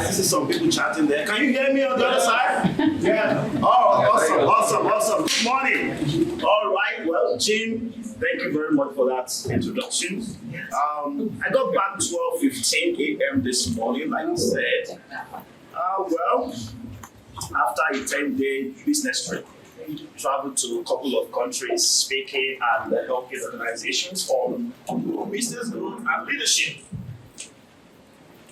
I see some people chatting there. Can you hear me on the other side? Yeah. Oh, awesome. Good morning. All right. Well, Jim, thank you very much for that introduction. I got back 12:15 a.m. this morning, like you said. Well, after a 10-day business trip, traveled to a couple of countries speaking and helping organizations on business growth and leadership.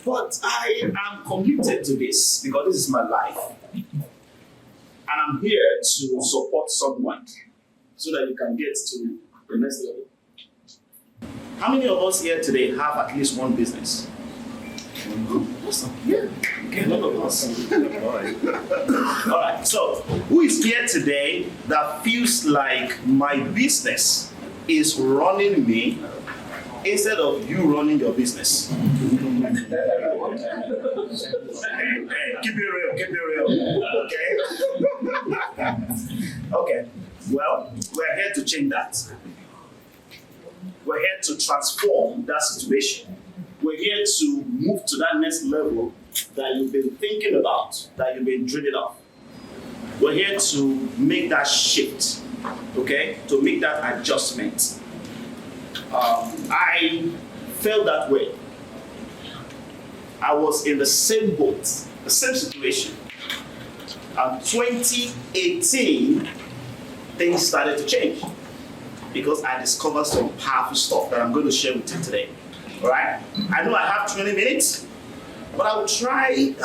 But I am committed to this because this is my life. And I'm here to support someone so that you can get to the next level. How many of us here today have at least one business? Awesome. Yeah. Okay, a lot of us. All right. So, who is here today that feels like my business is running me instead of you running your business? Hey, keep it real. Okay. Okay. Well, we're here to change that. We're here to transform that situation. We're here to move to that next level that you've been thinking about, that you've been dreaming of. We're here to make that shift, okay? To make that adjustment. I felt that way. I was in the same boat, the same situation. 2018, things started to change because I discovered some powerful stuff that I'm going to share with you today. All right? I know I have 20 minutes, but I will try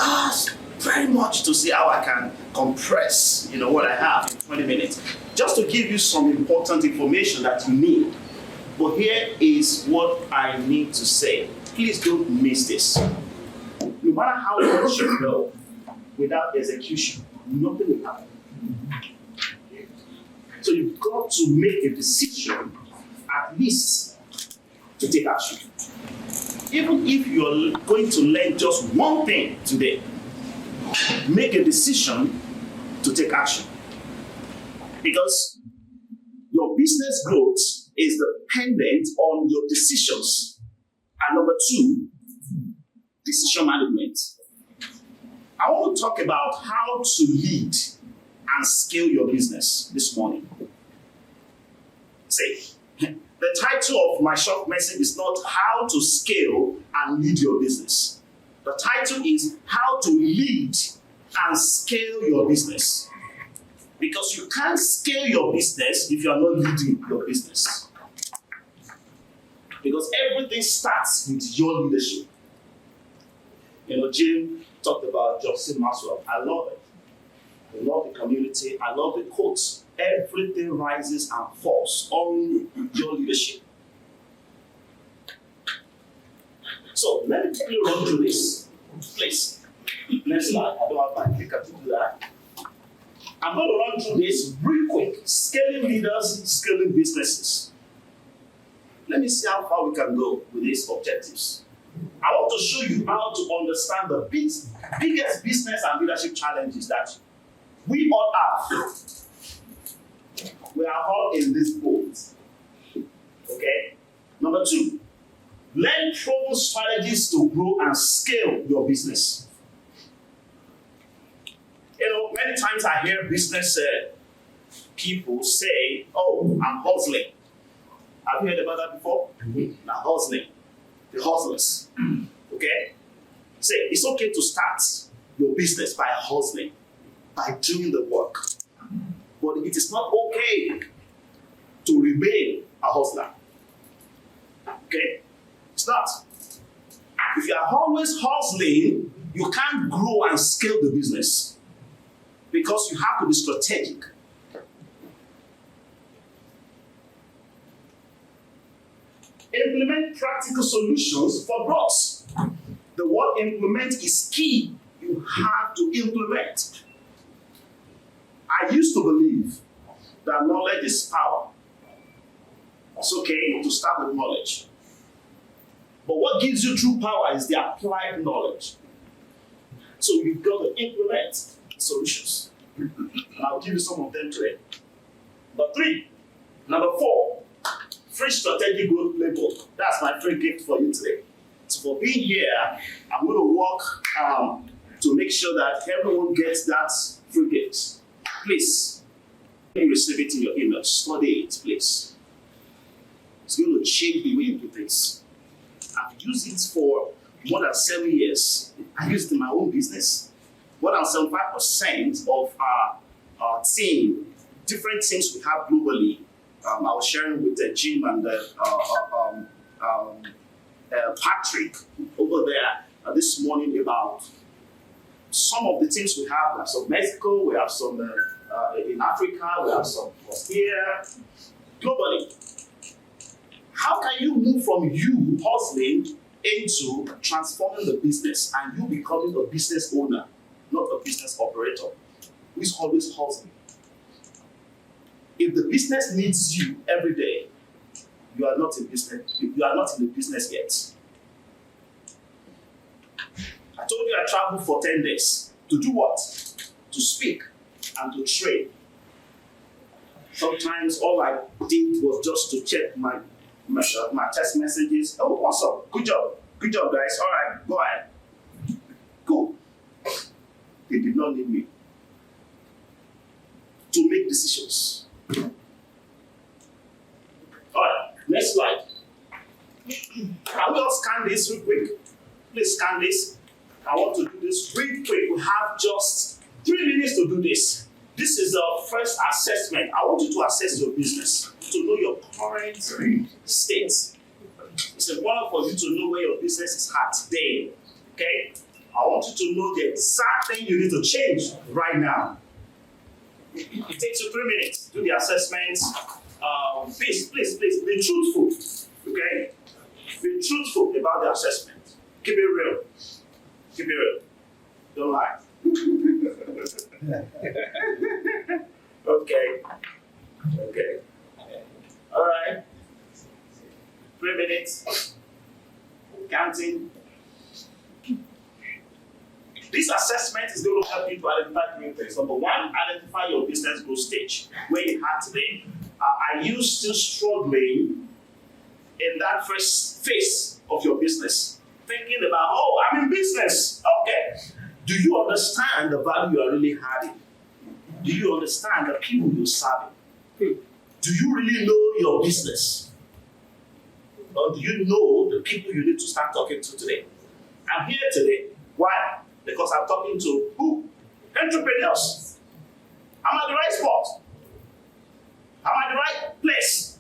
very much to see how I can compress, what I have in 20 minutes, just to give you some important information that you need. But here is what I need to say. Please don't miss this. No matter how much you know, without execution, nothing will happen. So you've got to make a decision, at least, to take action. Even if you're going to learn just one thing today, make a decision to take action. Because your business growth is dependent on your decisions. And number two, decision management. I want to talk about how to lead and scale your business this morning. See, the title of my short message is not how to scale and lead your business. The title is how to lead and scale your business. Because you can't scale your business if you are not leading your business. Because everything starts with your leadership. Jim talked about Justin Maxwell. I love it. I love the community. I love the quotes. Everything rises and falls on your leadership. So let me quickly run through this. Please. Next slide. I don't have my clicker to do that. I'm going to run through this real quick. Scaling leaders, scaling businesses. Let me see how far we can go with these objectives. I want to show you how to understand the biggest business and leadership challenges that we all have. We are all in this boat. Okay? Number two, learn proven strategies to grow and scale your business. Many times I hear business people say, oh, I'm hustling. Have you heard about that before? Mm-hmm. Now, hustling. The hustlers. Okay? Say, it's okay to start your business by hustling, by doing the work. But it is not okay to remain a hustler. Okay? It's not. If you are always hustling, you can't grow and scale the business. Because you have to be strategic. Implement practical solutions for growth. The word implement is key. You have to implement. I used to believe that knowledge is power. It's okay to start with knowledge. But what gives you true power is the applied knowledge. So you've got to implement solutions. And I'll give you some of them today. Number 4, free strategic growth playbook. That's my free gift for you today. So for being here, I'm going to walk to make sure that everyone gets that free gift. Please, when you receive it in your email, study it, please. It's going to change the way you do things. I've used it for more than 7 years. I use it in my own business. More than 75% of our team, different teams we have globally, I was sharing with Jim and Patrick over there this morning about some of the teams we have. We have some Mexico, we have some in Africa, we have some here, globally. How can you move from you hustling into transforming the business and you becoming a business owner, not a business operator who is always hustling? If the business needs you every day, you are not in business. You are not in the business yet. I told you I traveled for 10 days. To do what? To speak and to train. Sometimes all I did was just to check my text messages. Oh, what's up? Good job. Good job, guys. All right, go ahead. Cool. They did not need me to make decisions. All right, next slide. Can we all scan this real quick? Please scan this. I want to do this real quick. We have just 3 minutes to do this. This is the first assessment. I want you to assess your business, to know your current state. It's important for you to know where your business is at today. Okay? I want you to know the exact thing you need to change right now. It takes you 3 minutes to do the assessment. Please, be truthful. Okay? Be truthful about the assessment. Keep it real. Keep it real. Don't lie. Okay. All right. 3 minutes. Counting. This assessment is going to help you to identify 3 things. Number 1, identify your business growth stage. Where you are today. Are you still struggling in that first phase of your business? Thinking about, oh, I'm in business. Okay. Do you understand the value you are really having? Do you understand the people you're serving? Do you really know your business? Or do you know the people you need to start talking to today? I'm here today. Why? Because I'm talking to who? Entrepreneurs. I'm at the right spot. I'm at the right place.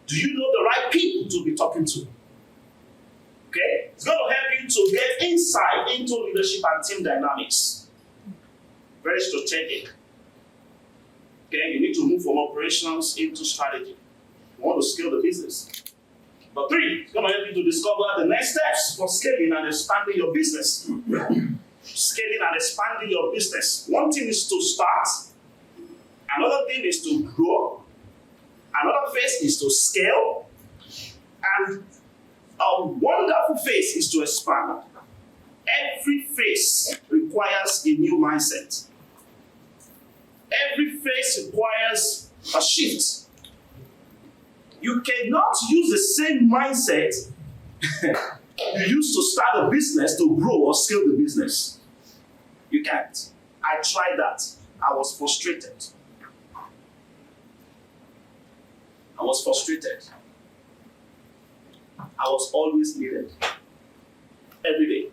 Do you know the right people to be talking to? Okay? It's going to help you to get insight into leadership and team dynamics. Very strategic. Okay? You need to move from operations into strategy. You want to scale the business. But 3, it's going to help you to discover the next steps for scaling and expanding your business. Scaling and expanding your business. One thing is to start. Another thing is to grow. Another phase is to scale. And a wonderful phase is to expand. Every phase requires a new mindset. Every phase requires a shift. You cannot use the same mindset you used to start a business to grow or scale the business. You can't. I tried that. I was frustrated. I was always needed. Every day.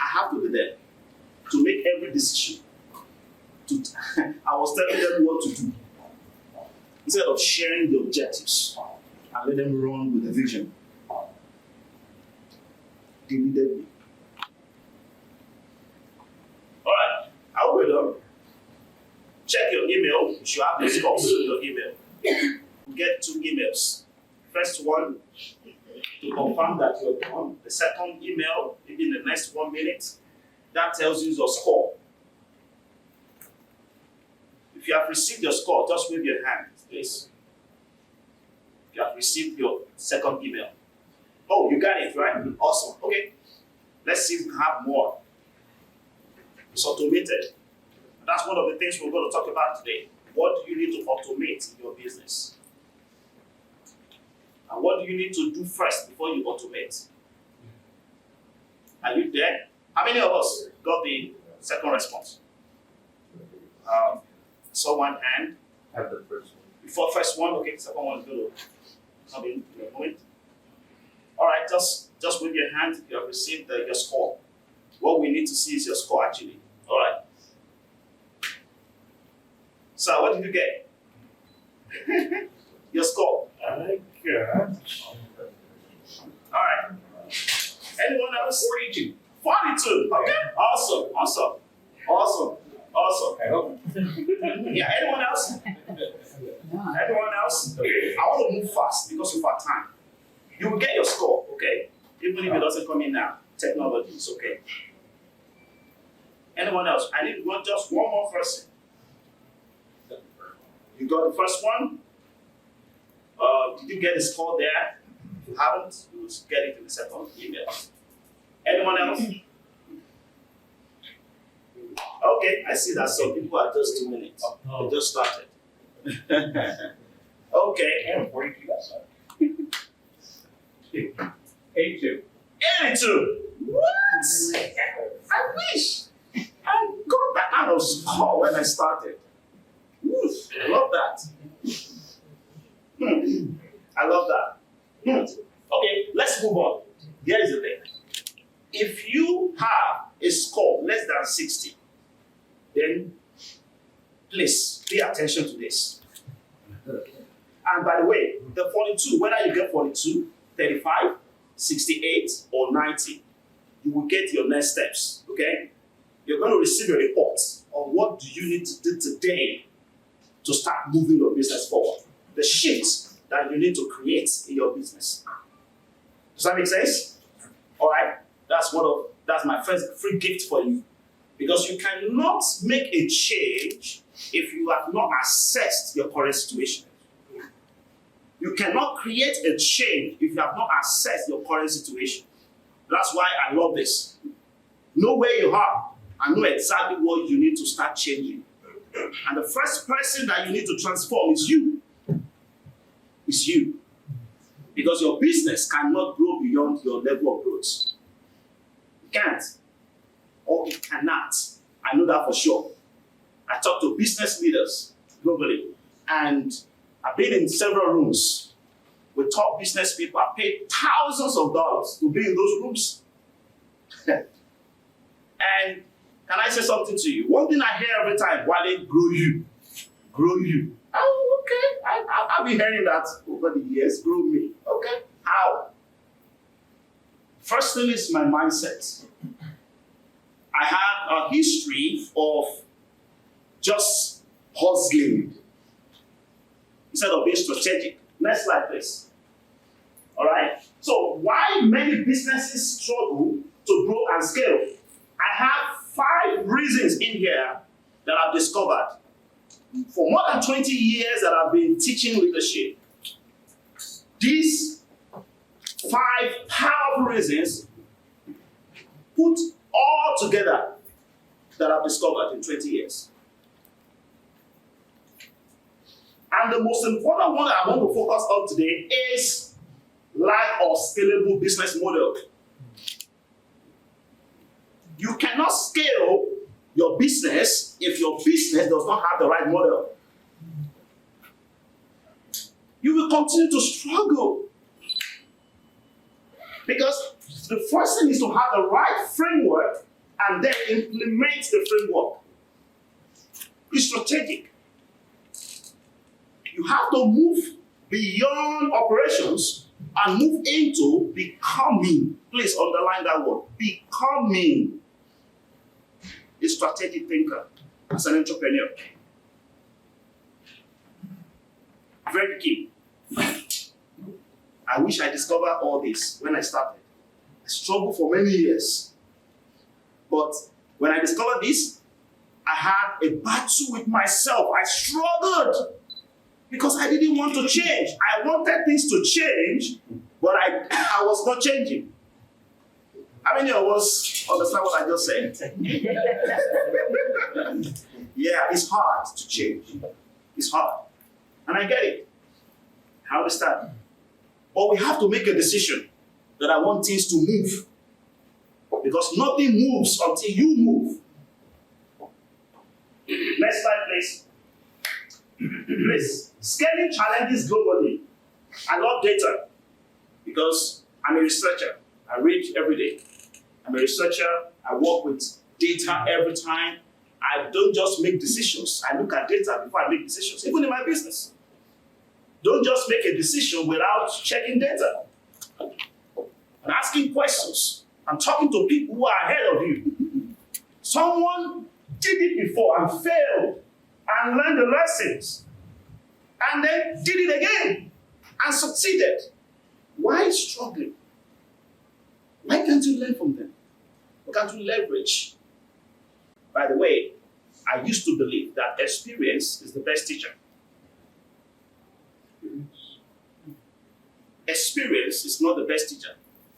I have to be there to make every decision. I was telling them what to do. Instead of sharing the objectives and let them run with the vision. They needed me. Alright, I hope we're done. Check your email. You should have this course in your email. You get 2 emails. First one to confirm that you're done. The second email, maybe in the next 1 minute, that tells you your score. If you have received your score, just wave your hand, please. If you have received your second email. Oh, you got it, right? Awesome. Okay. Let's see if we can have more. It's automated. That's one of the things we're going to talk about today. What do you need to automate in your business? And what do you need to do first before you automate? Are you there? How many of us got the second response? So one hand. Have the first one. Before first one, okay, second one is going to come in a moment. All right, just with your hand, you have received your score. What we need to see is your score actually. All right. So what did you get? Your score. I got. All right. Anyone else? 42. 42. Okay. Awesome. I hope. Yeah. Anyone else? Anyone else? I want to move fast because of our time. You will get your score, okay? Even if it doesn't come in now, technology is okay. Anyone else? I need just one more person. You got the first one? Did you get the score there? If you haven't, you will get it in the second email. Anyone else? Okay, I see that some people are just 2 minutes. They just started. Okay. And 42. 82. 82. What? I wish I got that kind of score when I started. Oof, I love that. I love that. Okay, let's move on. Here is the thing. If you have a score less than 60, then please pay attention to this. And by the way, the 42, whether you get 42, 35, 68, or 90, you will get your next steps, okay? You're going to receive a report on what do you need to do today to start moving your business forward. The shift that you need to create in your business. Does that make sense? All right, that's my first free gift for you. Because you cannot make a change if you have not assessed your current situation. You cannot create a change if you have not assessed your current situation. That's why I love this. Know where you are and know exactly what you need to start changing. And the first person that you need to transform is you. It's you. Because your business cannot grow beyond your level of growth. It can't. Or it cannot. I know that for sure. I talk to business leaders globally, and I've been in several rooms with top business people. I paid thousands of dollars to be in those rooms. And can I say something to you? One thing I hear every time, Wale, grow you. Grow you. Oh, okay. I've been hearing that over the years. Grow me. Okay. How? First thing is my mindset. I have a history of just hustling instead of being strategic. Next slide, please. All right. So why many businesses struggle to grow and scale? I have 5 reasons in here that I've discovered. For more than 20 years that I've been teaching leadership, these 5 powerful reasons put all together that I've discovered in 20 years. And the most important one that I want to focus on today is lack of scalable business model. You cannot scale your business if your business does not have the right model. You will continue to struggle. Because the first thing is to have the right framework and then implement the framework. It's strategic. You have to move beyond operations and move into becoming. Please underline that word. Becoming a strategic thinker as an entrepreneur. Very key. I wish I discovered all this when I started. I struggled for many years. But when I discovered this, I had a battle with myself. I struggled because I didn't want to change. I wanted things to change, but I was not changing. How many of us understand what I just said? Yeah, it's hard to change. It's hard. And I get it. I understand. But we have to make a decision that I want things to move. because nothing moves until you move. Next slide, please. Please, scaling challenges globally. I love data because I'm a researcher. I read every day. I'm a researcher. I work with data every time. I don't just make decisions. I look at data before I make decisions, even in my business. Don't just make a decision without checking data. I'm asking questions. I'm talking to people who are ahead of you. Someone did it before and failed and learned the lessons and then did it again and succeeded. Why struggling? Why can't you learn from them? Why can't you leverage? By the way, I used to believe that experience is the best teacher. Experience is not the best teacher.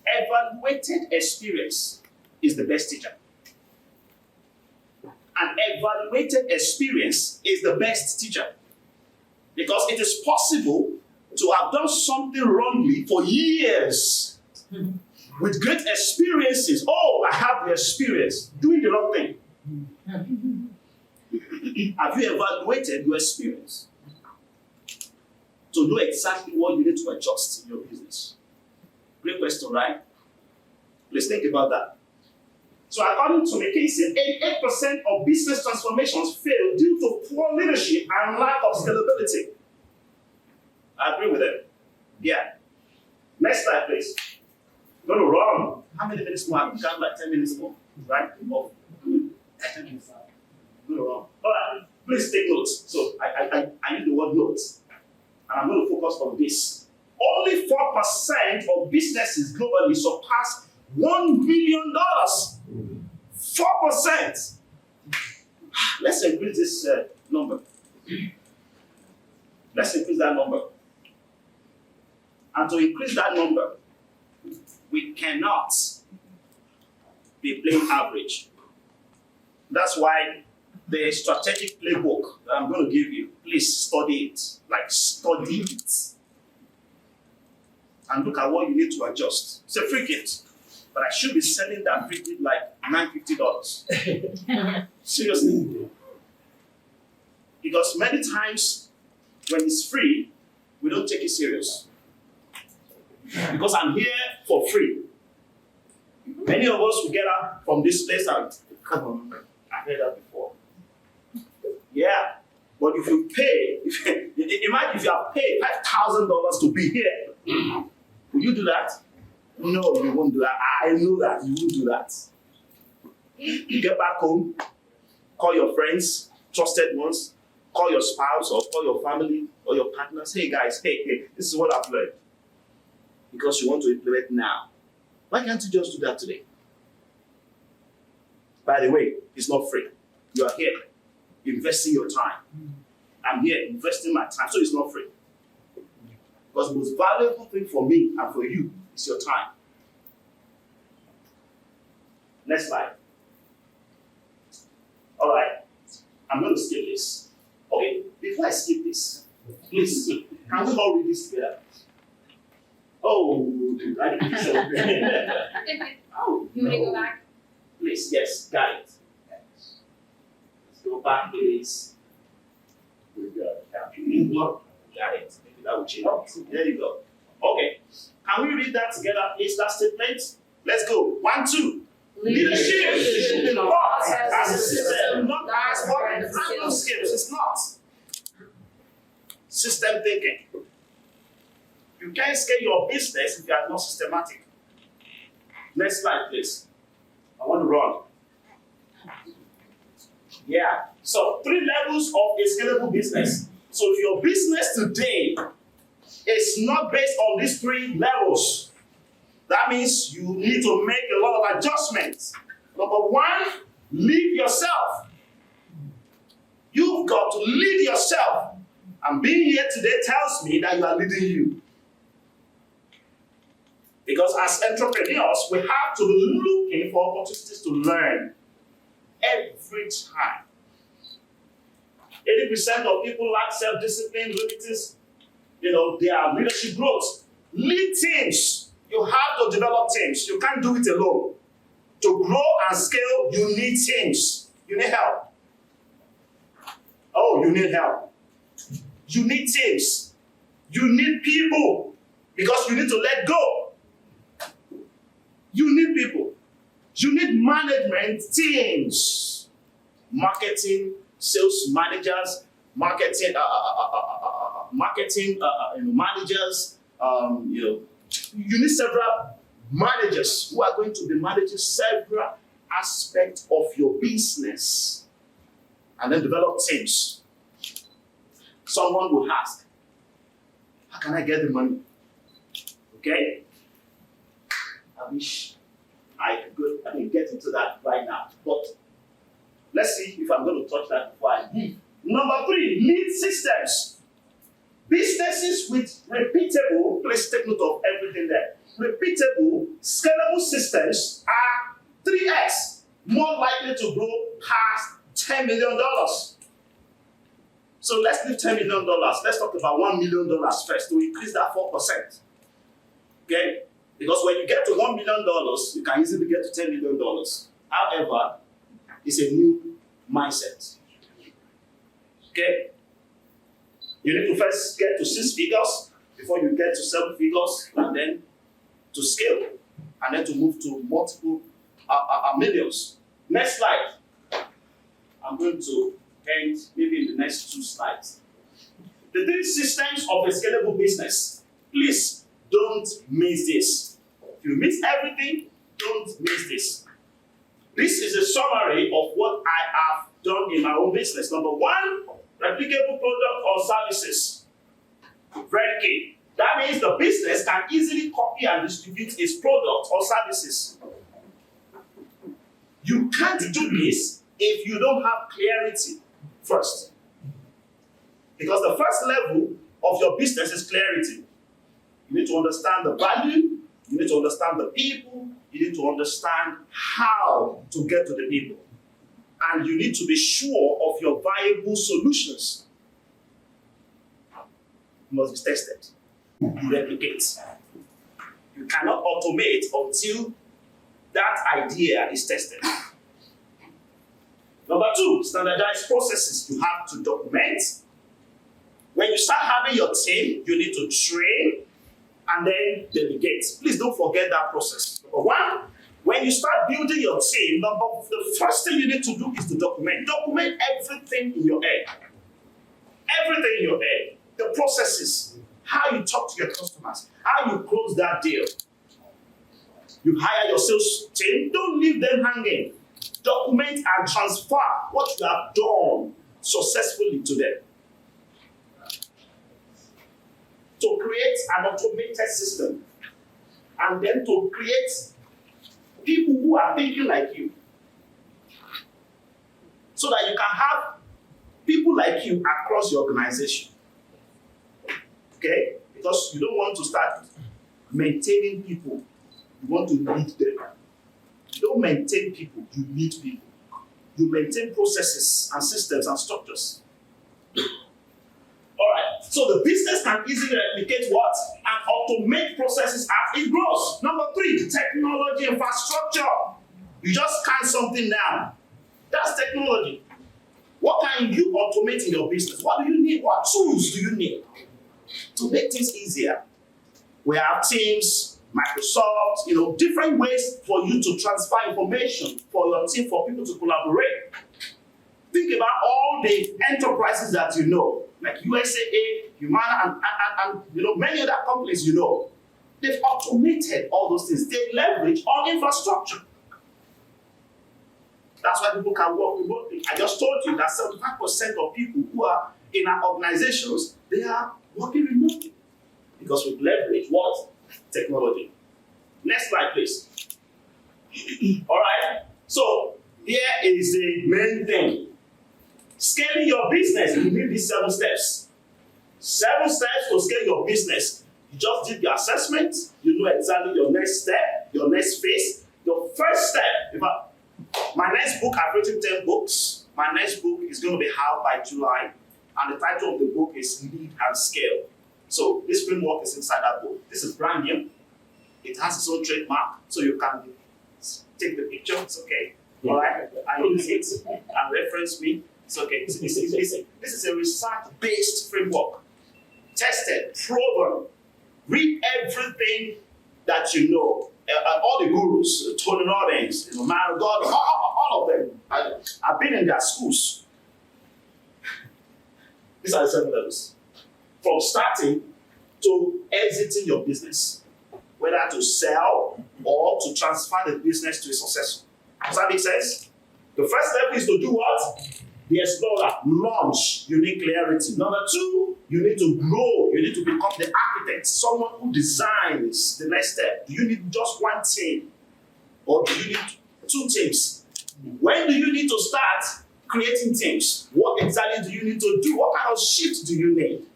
Evaluated experience is the best teacher. An evaluated experience is the best teacher. Because it is possible to have done something wrongly for years with great experiences. Oh, I have the experience doing the wrong thing. Have you evaluated your experience to know exactly what you need to adjust in your business? Great question, right? Let's think about that. So according to McKinsey, 88% of business transformations fail due to poor leadership and lack of scalability. I agree with them. Yeah. Next slide, please. We're going to run. How many minutes more? I've got like 10 minutes more, right? Oh. 10 minutes more. We're going to run. All right. Please take notes. So I use the word notes. And I'm going to focus on this. Only 4% of businesses globally surpass $1 billion. 4%. Let's increase this number. Let's increase that number. And to increase that number, we cannot be playing average. That's why the strategic playbook that I'm going to give you, please study it. Like, study it. And look at what you need to adjust. It's a free gift. But I should be selling that free gift like $950. Seriously. Because many times when it's free, we don't take it serious. Because I'm here for free. Many of us will get up from this place and come on, I've heard that before. Yeah. But if you pay, imagine if you have paid $5,000 to be here. Will you do that? No, you won't do that. I know that you won't do that. You get back home, call your friends, trusted ones, call your spouse or call your family or your partners. Hey guys, hey, this is what I've learned. Because you want to implement now. Why can't you just do that today? By the way, it's not free. You are here investing your time. I'm here investing my time, so it's not free. Because the most valuable thing for me and for you is your time. Next slide. All right. I'm going to skip this. Okay, before I skip this, please, can we all read this together? Oh, dude, I didn't say Oh, You want to go back? Please, yes, got it. Let's go back, please. We got it. Got it. Maybe that will change. There you go. Okay. Can we read that together, please? That statement. Let's go. 1, 2. Leadership should be taught as a system, not as what random skills. It's not. System thinking. You can't scale your business if you are not systematic. Next slide, please. I want to run. Yeah. So 3 levels of a scalable business. So if your business today is not based on these 3 levels, that means you need to make a lot of adjustments. Number 1, lead yourself. You've got to lead yourself. And being here today tells me that you are leading you. Because as entrepreneurs, we have to be looking for opportunities to learn every time. 80% of people lack self-discipline, limits, their leadership growth. Lead teams. You have to develop teams. You can't do it alone. To grow and scale, you need teams. You need help. Oh, you need help. You need teams. You need people because you need to let go. You need people. You need management teams, marketing, sales managers, marketing managers. You need several managers who are going to be managing several aspects of your business, and then develop teams. Someone will ask, "How can I get the money?" Okay. I wish I could get into that right now. But let's see if I'm going to touch that before I leave. Number 3, lead systems. Businesses with repeatable, please take note of everything there. Repeatable, scalable systems are 3x more likely to grow past $10 million. So let's leave $10 million. Let's talk about $1 million first to increase that 4%. Okay? Because when you get to $1 million, you can easily get to $10 million. However, it's a new mindset. Okay? You need to first get to 6 figures before you get to 7 figures, and then to scale, and then to move to multiple millions. Next slide. I'm going to end maybe in the next 2 slides. The 3 systems of a scalable business. Please don't miss this. If you miss everything, don't miss this. This is a summary of what I have done in my own business. Number 1, replicable product or services. Very key. That means the business can easily copy and distribute its product or services. You can't do this if you don't have clarity first. Because the first level of your business is clarity. You need to understand the value, you need to understand the people, you need to understand how to get to the people. And you need to be sure of your viable solutions. It must be tested. You replicate. You cannot automate until that idea is tested. Number 2, standardized processes. You have to document. When you start having your team, you need to train and then delegate. Please don't forget that process. Number 1, when you start building your team, the first thing you need to do is to document. Document everything in your head. Everything in your head. The processes, how you talk to your customers, how you close that deal. You hire your sales team, don't leave them hanging. Document and transfer what you have done successfully to them. To create an automated system, and then to create people who are thinking like you, so that you can have people like you across your organization. Okay? Because you don't want to start maintaining people, you want to lead them. You don't maintain people, you lead people. You maintain processes and systems and structures. All right, so the business can easily replicate what? And automate processes as it grows. Number 3, technology infrastructure. You just scan something now. That's technology. What can you automate in your business? What do you need? What tools do you need to make things easier? We have Teams, Microsoft, different ways for you to transfer information for your team, for people to collaborate. Think about all the enterprises that you know, like USAA, Humana, and many other companies you know. They've automated all those things. They leverage on infrastructure. That's why people can work remotely. I just told you that 75% of people who are in our organizations, they are working remotely. Because we leverage what? Technology. Next slide, please. All right. So here is the main thing. Scaling your business, you need these 7 steps. 7 steps to scale your business. You just did the assessment. You know exactly your next step, your next phase. Your first step. My next book, I've written 10 books. My next book is going to be out by July. And the title of the book is Lead and Scale. So this framework is inside that book. This is brand new. It has its own trademark, so you can take the picture, it's okay. All right, I use it and reference me, it's okay. This is a research-based framework, tested, proven. Read everything that you know. All the gurus, Tony Robbins, man of God, all of them. I've been in their schools. These are the 7 levels. From starting to exiting your business, whether to sell or to transfer the business to a successor. Does that make sense? The first step is to do what? The explorer, launch, you need clarity. Number 2, you need to grow. You need to become the architect, someone who designs the next step. Do you need just one team? Or do you need 2 teams? When do you need to start creating teams? What exactly do you need to do? What kind of shift do you need?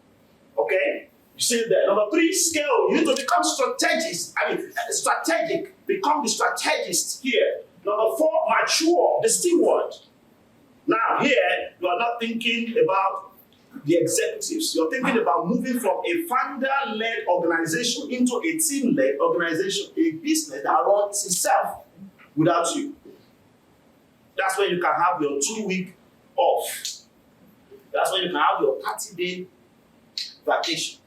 Okay? You see there. Number 3, scale. You need to become strategic. Become the strategist here. Number 4, mature, the steward. Now here, you are not thinking about the executives. You're thinking about moving from a founder-led organization into a team-led organization, a business that runs itself without you. That's when you can have your 2-week off. That's when you can have your 30-day vacation.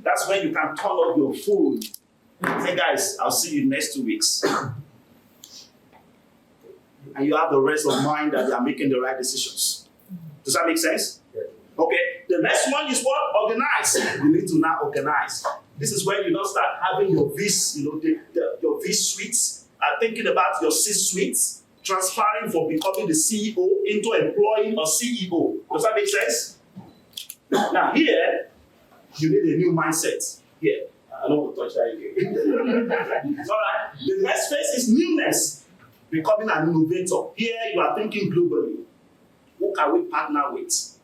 That's when you can turn off your phone. Say, guys, I'll see you next 2 weeks. And you have the rest of mind that you are making the right decisions. Does that make sense? Okay. The next one is what? Organize. You need to now organize. This is when you now start having your VC, your V suites, thinking about your C suites, transferring from becoming the CEO into employing a CEO. Does that make sense? Now here, you need a new mindset. Here, I don't want to touch that again. All right. The next phase is newness. Becoming an innovator. Here you are thinking globally. Who can we partner with?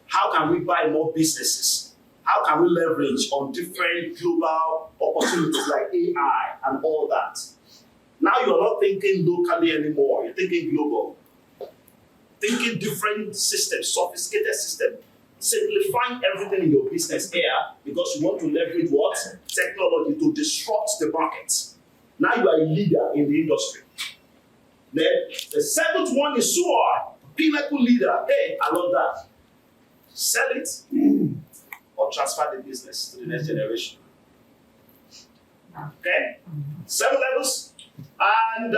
How can we buy more businesses? How can we leverage on different global opportunities like AI and all that? Now you are not thinking locally anymore. You're thinking global. Thinking different systems, sophisticated systems. Simplifying everything in your business here because you want to leverage what? Technology to disrupt the market. Now you are a leader in the industry. Then the 7th one is SOAR, pinnacle leader. Hey, I love that. Sell it or transfer the business to the next generation. Okay? 7 levels. And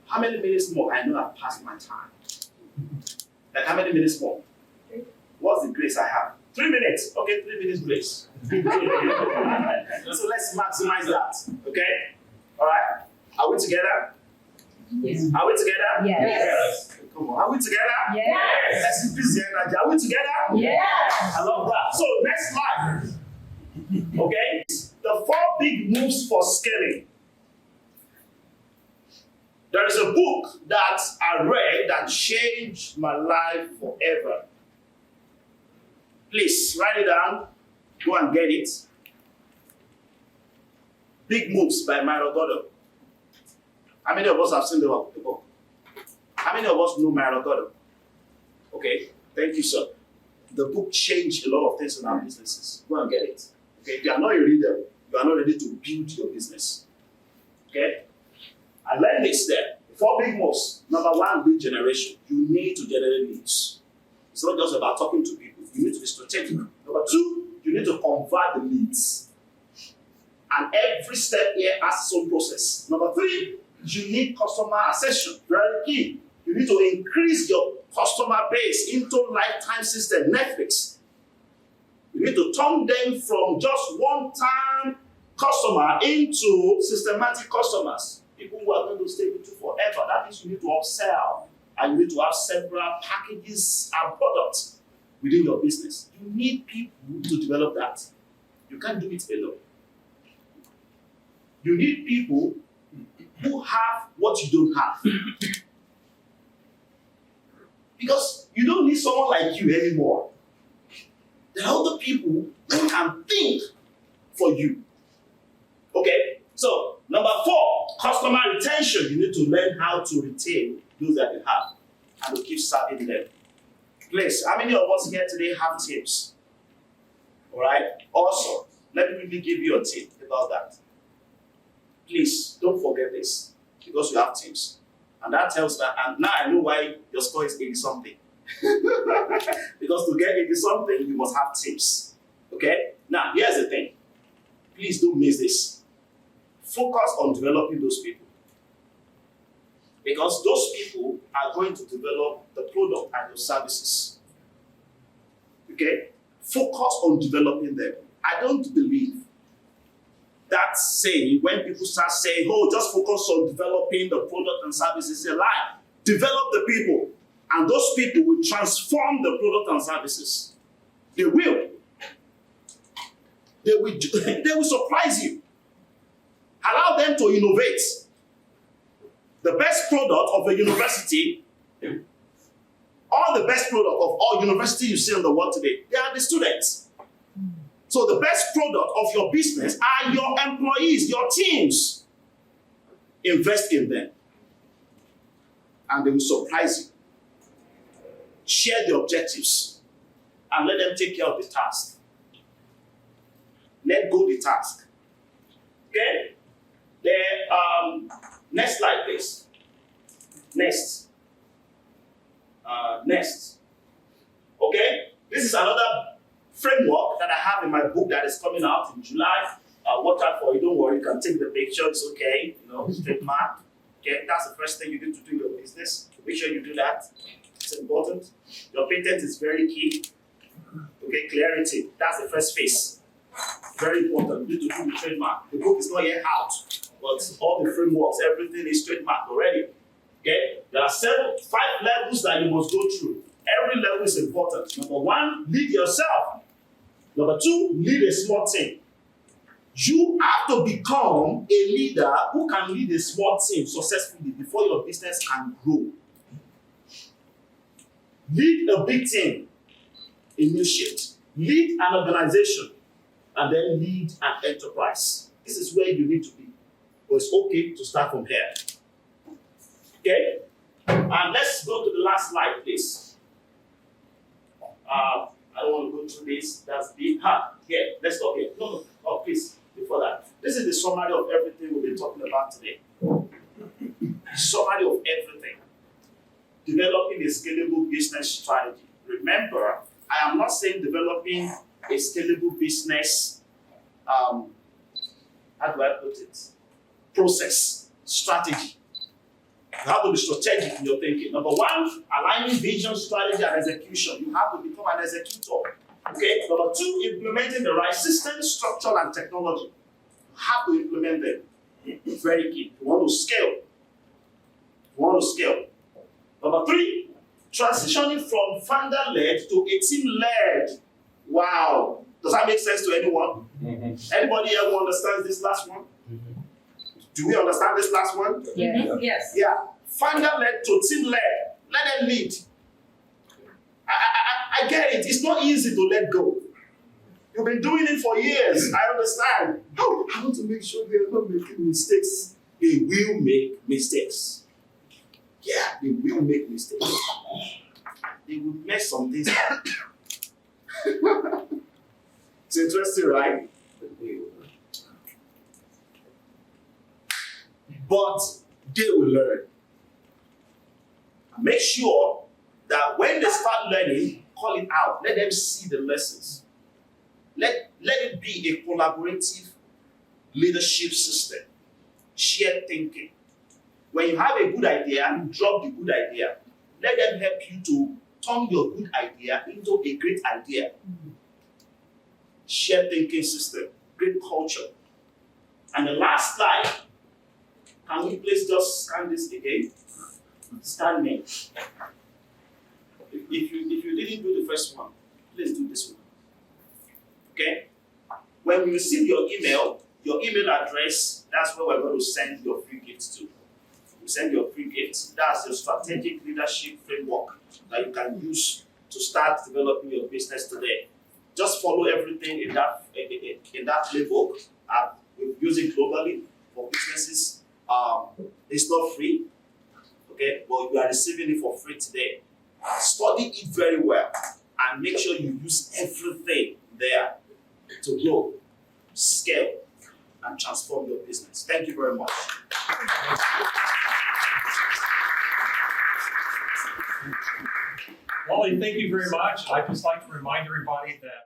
how many minutes more? I know I've passed my time. Like how many minutes more? What's the grace I have? 3 minutes. Okay, 3 minutes grace. So let's maximize that. Okay? All right? Are we together? Yes. Are we together? Yes. Come on. Are we together? Yes. Let's increase the energy. Are we together? Yes. I love that. So next slide. Okay? The 4 big moves for scaling. There is a book that I read that changed my life forever. Please write it down. Go and get it. Big Moves by Myron Gordon. How many of us have seen the book? How many of us know Myron Gordon? Okay, thank you, sir. The book changed a lot of things in our businesses. Go and get it. Okay, if you are not a reader, you are not ready to build your business. Okay? I learned this there. 4 big moves. Number 1, lead generation. You need to generate leads. It's not just about talking to people. You need to be strategic. Number 2, you need to convert the leads. And every step here has its own process. Number 3, you need customer accession. Very key. You need to increase your customer base into lifetime system, Netflix. You need to turn them from just one-time customer into systematic customers. People who are going to stay with you forever. That means you need to upsell. And you need to have several packages and products within your business. You need people to develop that. You can't do it alone. You need people who have what you don't have. Because you don't need someone like you anymore. There are other people who can think for you. Okay? So, number 4, customer retention. You need to learn how to retain those that you have and to keep serving them. Please, how many of us here today have tips? All right? Also, let me quickly give you a tip about that. Please don't forget this because you have teams. And that tells that, and now I know why your score is 80 something. Because to get 80 something, you must have teams. Okay? Now, here's the thing. Please don't miss this. Focus on developing those people. Because those people are going to develop the product and your services. Okay? Focus on developing them. I don't believe that saying, when people start saying, oh, just focus on developing the product and services, it's a lie. Develop the people, and those people will transform the product and services. They will. They will surprise you. Allow them to innovate. The best product of a university, all the best product of all universities you see in the world today, they are the students. So the best product of your business are your employees, your teams. Invest in them. And they will surprise you. Share the objectives. And let them take care of the task. Let go the task. Okay? Next slide, please. Next. Okay? This is another framework that I have in my book that is coming out in July. Watch out for it. Don't worry. You can take the picture. It's okay. Straight mark. Okay? That's the first thing you need to do in your business. Make sure you do that. It's important. Your patent is very key. Okay? Clarity. That's the first phase. Very important. You need to do the trademark. The book is not yet out, but all the frameworks, everything is trademarked already. Okay? There are 5 levels that you must go through. Every level is important. Number 1, lead yourself. Number 2, lead a small team. You have to become a leader who can lead a small team successfully before your business can grow. Lead a big team, a new shift. Lead an organization, and then lead an enterprise. This is where you need to be. But it's okay to start from here. Okay? And let's go to the last slide, please. I don't want to go through this. That's big. Here, let's stop here. No. Oh, please, before that. This is the summary of everything we've been talking about today. Summary of everything. Developing a scalable business strategy. Remember, I am not saying developing a scalable business, how do I put it? Process, strategy. You have to be strategic in your thinking. Number 1, aligning vision, strategy, and execution. You have to become an executor. Okay? Number 2, implementing the right system, structure, and technology. You have to implement them. Very key. You want to scale. Number 3, transitioning from founder-led to a team-led. Wow. Does that make sense to anyone? Mm-hmm. Anybody ever understands this last one? Mm-hmm. Do we understand this last one? Yeah. Yes. Yeah. Founder-led to team-led. Let them lead. I get it. It's not easy to let go. You've been doing it for years. I understand. No, I want to make sure they are not making mistakes. They will make mistakes. Yeah, they will make mistakes. They will mess some things up. It's interesting, right? But they will learn. Make sure that when they start learning, call it out. Let them see the lessons. Let it be a collaborative leadership system. Shared thinking. When you have a good idea, you drop the good idea. Let them help you to turn your good idea into a great idea. Shared thinking system. Great culture. And the last slide. Can we please just scan this again? Scan me. If you didn't do the first one, please do this one. Okay? When we receive your email address, that's where we're going to send your free gifts to. We send your free gifts. That's your strategic leadership framework that you can use to start developing your business today. Just follow everything in that playbook. We use it globally for businesses. It's not free, okay, but you are receiving it for free today. Study it very well and make sure you use everything there to grow, scale, and transform your business. Thank you very much. Wally, thank you very much. I'd just like to remind everybody that